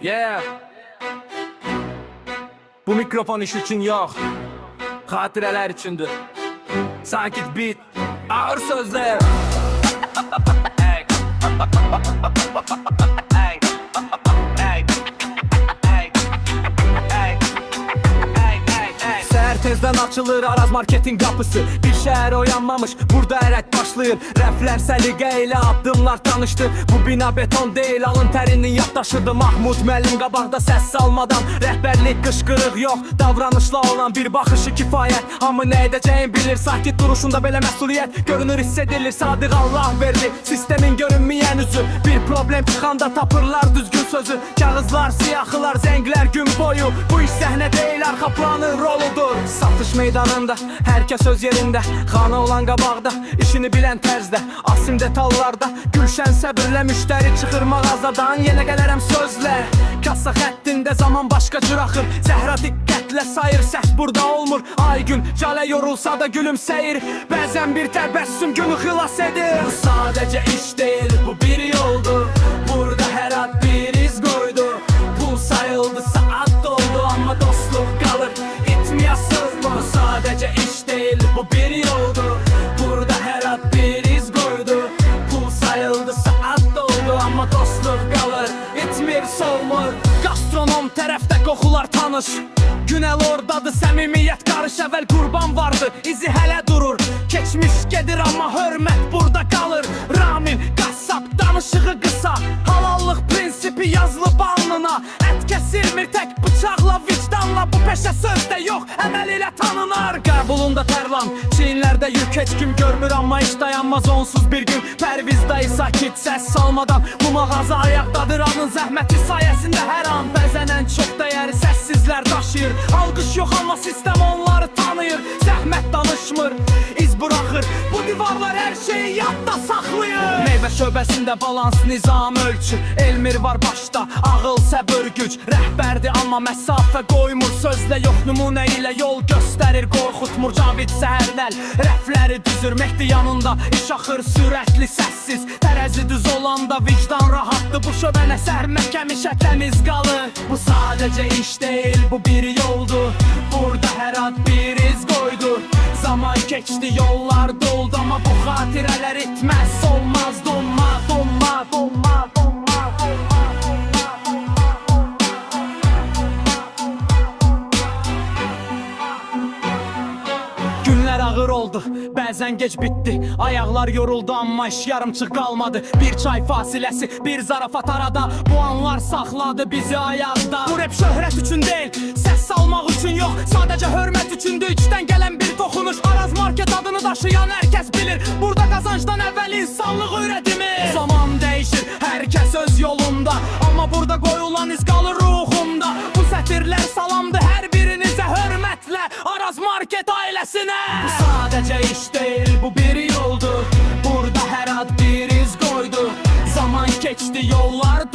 Yeah. Bu mikrofon iş için yok, hatireler içindir. Sakit beat, ağır sözler. Tezden açılır Araz marketin kapısı. Bir şehir oyanmamış, burada eret başlayır. Refler səliqə ilə addımlar tanıştı. Bu bina beton değil, alın terinin yaktaşırdı. Mahmud müəllim qabaqda ses salmadan. Rəhbərlik qışqırıq yox, davranışla olan bir baxışı kifayət. Hamı nə edəcəyin bilir, sakit duruşunda belə məsuliyyət görünür, hissedilir. Sadıq Allah verdi sistemin görünməyən üzü. Bir problem çıxanda tapırlar düzgün sözü. Kağızlar, siyahılar, zənglər gün boyu. Bu iş səhnə deyil, arxa planın roludur. Satış meydanında herkes öz yerinde, xana olan qabaqda, işini bilen tərzdə, asim detallarda. Gülşən səbirlə müştəri çıxır mağazadan. Yenə gələrəm sözlə, kassa xəttində zaman başqa cür axır. Zəhra diqqətlə sayır, səhv burada olmur. Ay gün calə yorulsa da gülümsəyir. Bəzən bir təbəssüm günü xilas edir. Bu sadəcə iş deyil, bu bir yoldur. Burada hər ad bir iz qoydu. Pul sayıldı, saat doldu, amma dostluq qalır. İtmiyasız bu sadece iş değil, bu bir yoldu. Burada her ad bir iz koydu. Pul sayıldı, saat doldu, ama dostluq qalır, itmir, solmur. Gastronom tərəfdə qoxular tanış. Günel ordadır, səmimiyyət qarış. Əvvəl qurban vardı, izi hələ durur. Keçmiş gedir, amma hörmət burada qalır. Ramin, qassab, danışığı qısa. Halallıq prinsipi yazılıb alnına. Ət kəsilmir tək bıçaqla, vicdanla. Bu peşə sözdə yox, əməl ilə tanınar. Qəbulunda tərlan, çiyinlərdə yük. Heç kim görmür, amma iş dayanmaz onsuz bir gün. Pərviz dayı sakit, səs salmadan. Bu mağaza ayaqdadır, anın zəhməti sayəsində hər an. Bəzən ən çox dəyəri səssizlər daşıyır. Alqış yox, amma sistem onları tanıyır. Zəhmət danışmır, iz buraxır. Bu divarlar hər şeyi yadda saxlayır. Meyvə şöbəsində balans, nizam, ölçü. Elmir var başda, ağıl, səbir, güc. Rəhbərdir, amma məsafə qoymur. Sözlə yox, nümunə ilə yol göstərir. Qorxutmur Cavid səhərlər, rəfləri düzür. Mehdi yanında, iş axır sürətli, səssiz. Tərəzi düz olanda vicdan rahatdır. Bu şöbənə sərmək həmişə təmiz qalır. Bu sadəcə iş deyil, bu bir yoldur. Burada hər ad bir iz qoydu. Zaman keçdi, yollar doldu, amma bu xatirələr itməz, solmaz, donma, donma, donma, donma, donma. Günlər ağır oldu, bəzən gec bitdi. Ayaqlar yoruldu, amma iş yarımçıq qalmadı. Bir çay fasiləsi, bir zarafat arada. Bu anlar saxladı bizi ayaqda. Bu rap şöhrət üçün deyil, səs salmaq üçün yox. Sadəcə hörmət üçündür, içdən gələn bir toxunuş. Araz market adını daşıyan hər kəs bilir. Burada qazancdan əvvəl insanlıq öyrədimi. Zaman dəyişir, hər kəs öz yolunda. Amma burada qoyulan iz qalır ruhumda. Bu sətirlər salamdı hər birinizə hörmətlə. Araz market ailəsinə. Bu sadəcə iş deyil, bu bir yoldur. Burada hər ad bir iz qoydu. Zaman keçdi, yollar